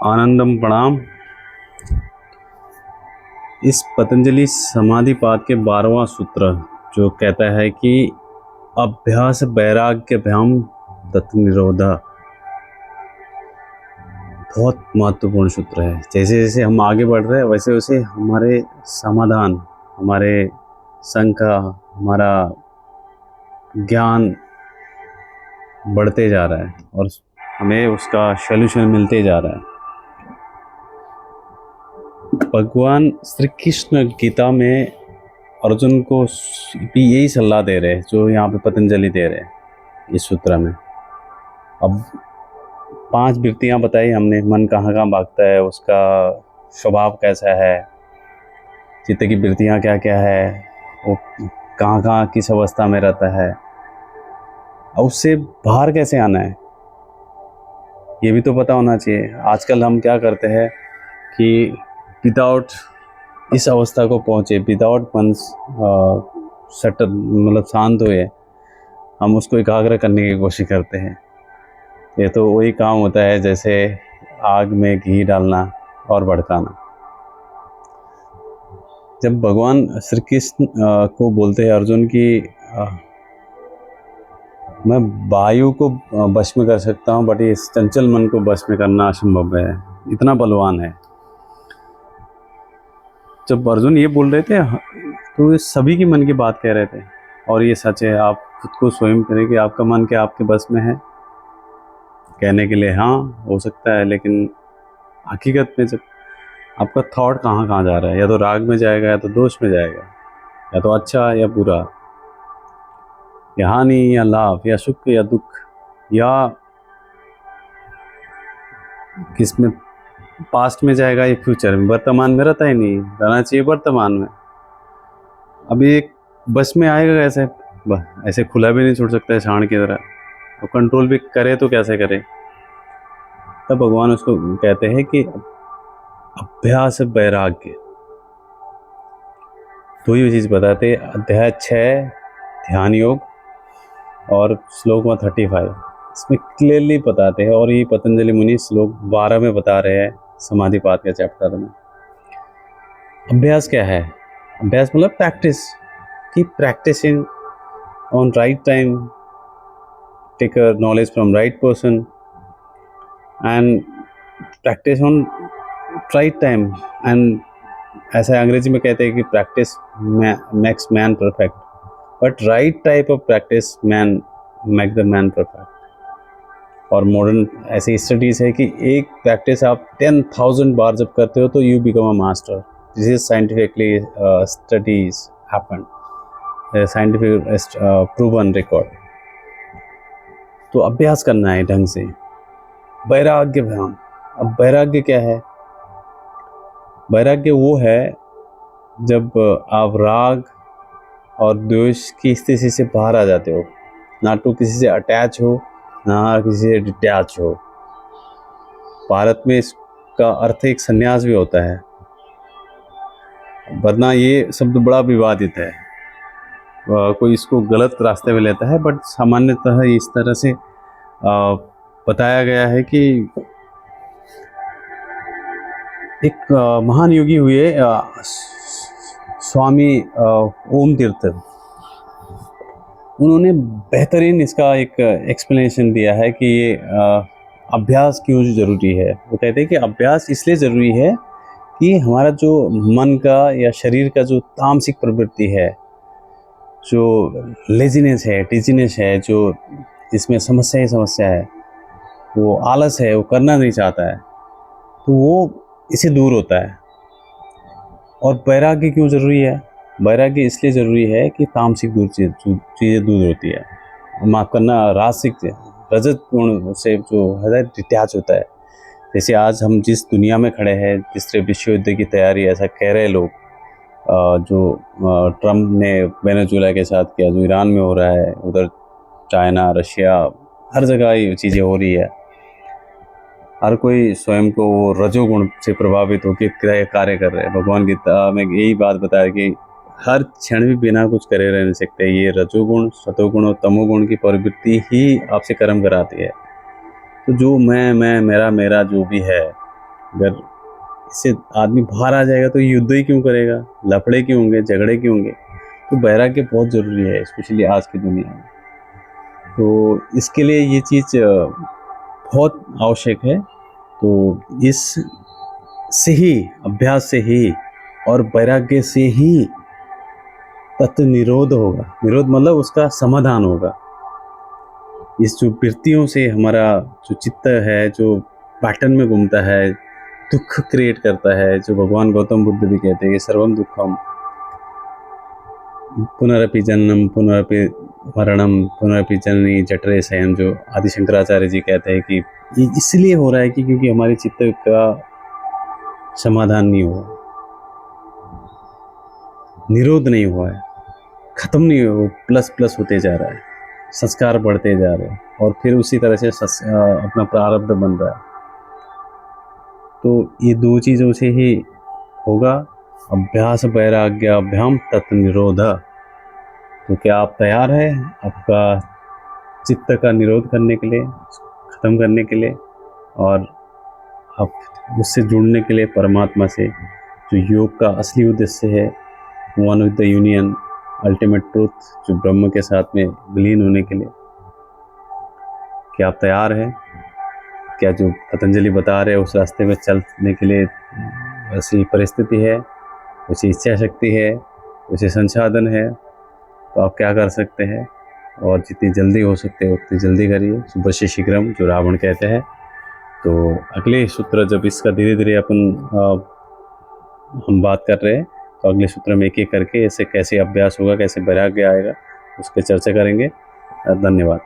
आनंदम प्रणाम। इस पतंजलि समाधिपाद के 12वां सूत्र जो कहता है कि अभ्यास वैराग्यभ्याम तत् निरोधा, बहुत महत्वपूर्ण सूत्र है। जैसे जैसे हम आगे बढ़ रहे हैं वैसे वैसे हमारे समाधान, हमारे शंका, हमारा ज्ञान बढ़ते जा रहा है और हमें उसका सॉल्यूशन मिलते जा रहा है। भगवान श्री कृष्ण गीता में अर्जुन को भी यही सलाह दे रहे हैं जो यहाँ पे पतंजलि दे रहे हैं इस सूत्र में। अब 5 वृत्तियाँ बताई हमने, मन कहाँ कहाँ भागता है, उसका स्वभाव कैसा है, चित्त की वृत्तियाँ क्या क्या है, वो कहाँ कहाँ किस अवस्था में रहता है, और उससे बाहर कैसे आना है ये भी तो पता होना चाहिए। आजकल हम क्या करते हैं कि विदाउट इस अवस्था को पहुँचे, विदाउट मन सट मतलब शांत हुए, हम उसको एकाग्र करने की कोशिश करते हैं। ये तो वही काम होता है जैसे आग में घी डालना और भड़काना। जब भगवान श्री कृष्ण को बोलते हैं अर्जुन की मैं वायु को वश में कर सकता हूँ बट इस चंचल मन को वश में करना असंभव है, इतना बलवान है। जब अर्जुन ये बोल रहे थे तो ये सभी की मन की बात कह रहे थे और ये सच है। आप खुद को स्वयं करें कि आपका मन क्या आपके बस में है। कहने के लिए हाँ हो सकता है, लेकिन हकीकत में जब आपका थॉट कहाँ कहाँ जा रहा है, या तो राग में जाएगा या तो दोष में जाएगा, या तो अच्छा या बुरा, या हानि या लाभ, या सुख या दुख, या किस में पास्ट में जाएगा या फ्यूचर में। वर्तमान में रहता ही नहीं, रहना चाहिए वर्तमान में। अभी एक बस में आएगा कैसे, ऐसे खुला भी नहीं छोड़ सकता है सांड की तरह, और कंट्रोल भी करे तो कैसे करे। तब भगवान उसको कहते हैं कि अभ्यास वैराग्य, दो ही चीज़ बताते। अध्याय 6 ध्यान योग और श्लोक 35 इसमें क्लियरली बताते हैं, और ये पतंजलि मुनि श्लोक 12 में बता रहे हैं समाधिपाद के चैप्टर में। अभ्यास क्या है? अभ्यास मतलब प्रैक्टिस, की practising on right time, take knowledge from right person and practice on right time. And ऐसा अंग्रेजी में कहते हैं कि practice makes man perfect, but right type of practice man make the man perfect. और मॉडर्न ऐसी studies है कि एक प्रैक्टिस आप 10,000 बार जब करते हो तो you become a master. This is scientifically studies happen, scientific proven record. तो अभ्यास करना है ढंग से। वैराग्य भ्याम, अब वैराग्य क्या है? वैराग्य वो है जब आप राग और द्वेष की स्थिति से बाहर आ जाते हो, ना तो किसी से अटैच हो ना किसी से डिटैच हो। भारत में इसका अर्थ एक संन्यास भी होता है, वरना ये शब्द बड़ा विवादित है, कोई इसको गलत रास्ते में लेता है, बट सामान्यतः इस तरह से बताया गया है कि एक महान योगी हुए स्वामी ओम तीर्थ, उन्होंने बेहतरीन इसका एक एक्सप्लेनेशन दिया है कि ये अभ्यास क्यों ज़रूरी है। वो कहते हैं कि अभ्यास इसलिए ज़रूरी है कि हमारा जो मन का या शरीर का जो तामसिक प्रवृत्ति है, जो लेजीनेस है, टीजीनेस है, जो जिसमें समस्या ही समस्या है, वो आलस है, वो करना नहीं चाहता है, तो वो इससे दूर होता है। और वैराग्य क्यों ज़रूरी है? वैराग्य इसलिए ज़रूरी है कि तामसिक चीज़ें दूर होती है, माफ़ करना रासिक रजत गुण से जो है डिटैच होता है। जैसे आज हम जिस दुनिया में खड़े हैं, तीसरे विश्व युद्ध की तैयारी ऐसा कह रहे लोग, जो ट्रम्प ने वेनेजुएला के साथ किया, जो ईरान में हो रहा है, उधर चाइना, रशिया, हर जगह ये चीज़ें हो रही है। हर कोई स्वयं को वो रजोगुण से प्रभावित होकर कार्य कर रहे हैं। भगवान गीता में यही बात बताया कि हर क्षण भी बिना कुछ करे रह नहीं सकते। ये रजोगुण, सतोगुण और तमोगुण की प्रवृत्ति ही आपसे कर्म कराती है। तो जो मैं मेरा जो भी है, अगर इससे आदमी बाहर आ जाएगा तो युद्ध ही क्यों करेगा, लफड़े क्यों होंगे, झगड़े क्यों होंगे। तो वैराग्य बहुत ज़रूरी है, स्पेशली आज की दुनिया में। तो इसके लिए ये चीज़ बहुत आवश्यक है। तो इस से ही, अभ्यास से ही और वैराग्य से ही तत्व निरोध होगा। निरोध मतलब उसका समाधान होगा। इस जो वृत्तियों से हमारा जो चित्त है, जो पैटर्न में घूमता है, दुख क्रिएट करता है, जो भगवान गौतम बुद्ध भी कहते हैं कि सर्वम दुखम पुनरपि जन्म पुनरपि मरणम पुनरपि जननी जठरे शयन, जो आदि शंकराचार्य जी कहते हैं कि ये इसलिए हो रहा है कि क्योंकि हमारे चित्त का समाधान नहीं हुआ, निरोध नहीं हुआ है, खत्म नहीं हुआ, प्लस प्लस होते जा रहा है, संस्कार बढ़ते जा रहे हैं और फिर उसी तरह से अपना प्रारब्ध बन रहा है। तो ये दो चीज़ों से ही होगा, अभ्यास वैराग्याभ्याम तत् निरोध। तो क्या आप तैयार हैं आपका चित्त का निरोध करने के लिए, ख़त्म करने के लिए, और आप उससे जुड़ने के लिए परमात्मा से, जो योग का असली उद्देश्य है, one with the union, ultimate truth, जो ब्रह्म के साथ में विलीन होने के लिए। क्या आप तैयार हैं? क्या जो पतंजलि बता रहे हैं उस रास्ते में चलने के लिए वैसी परिस्थिति है, वैसी इच्छा शक्ति है, वैसे संसाधन है, तो आप क्या कर सकते हैं? और जितनी जल्दी हो सकते हैं उतनी जल्दी करिए, शुभ से शीघ्रम, जो रावण कहते हैं। तो अगले सूत्र जब इसका धीरे धीरे हम बात कर रहे हैं, तो अगले सूत्र में एक एक करके ऐसे कैसे अभ्यास होगा, कैसे वैराग्य आएगा, उस पर चर्चा करेंगे। धन्यवाद।